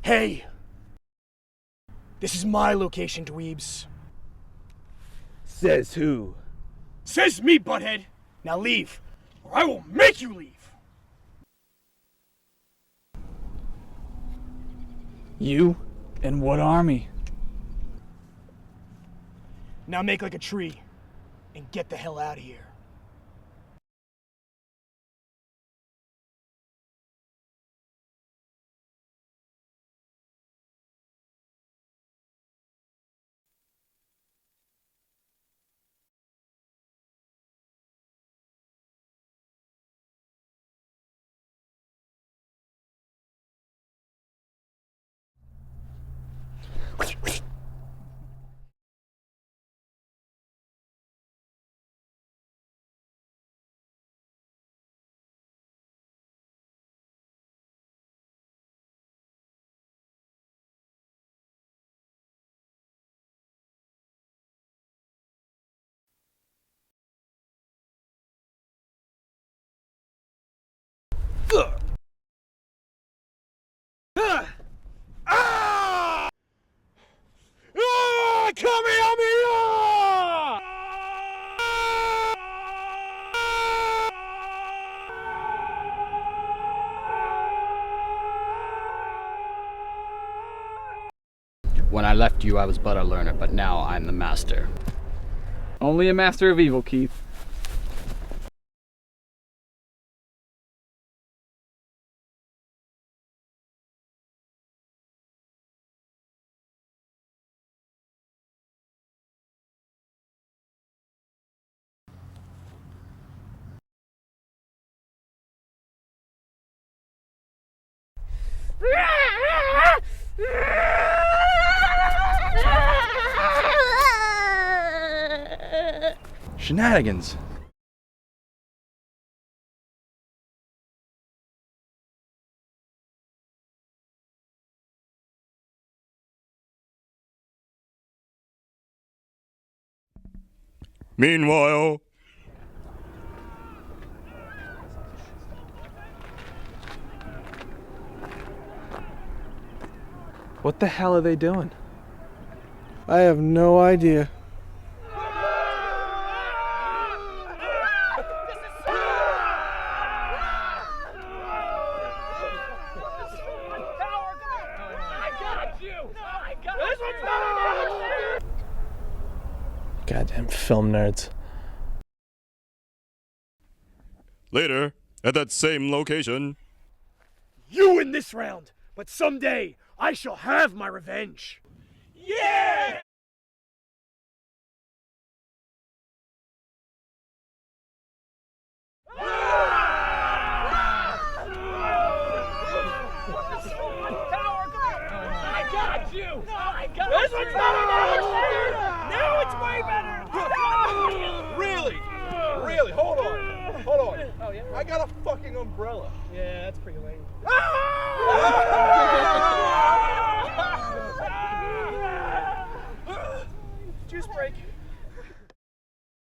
Hey! This is my location, dweebs. Says who? Says me, butthead! Now leave, or I will make you leave! You? And what army? Now make like a tree, and get the hell out of here. Come help me! When I left you, I was but a learner, but now I'm the master. Only a master of evil, Keith. Shenanigans. Meanwhile, What the hell are they doing? I have no idea. Goddamn film nerds. later, at that same location. You win this round, but someday I shall have my revenge. Yeah! I got you! This one's better! Now it's way better! Really? Really? Hold on. Hold on. Oh, yeah? I got a fucking umbrella. Yeah, that's pretty lame. Juice break.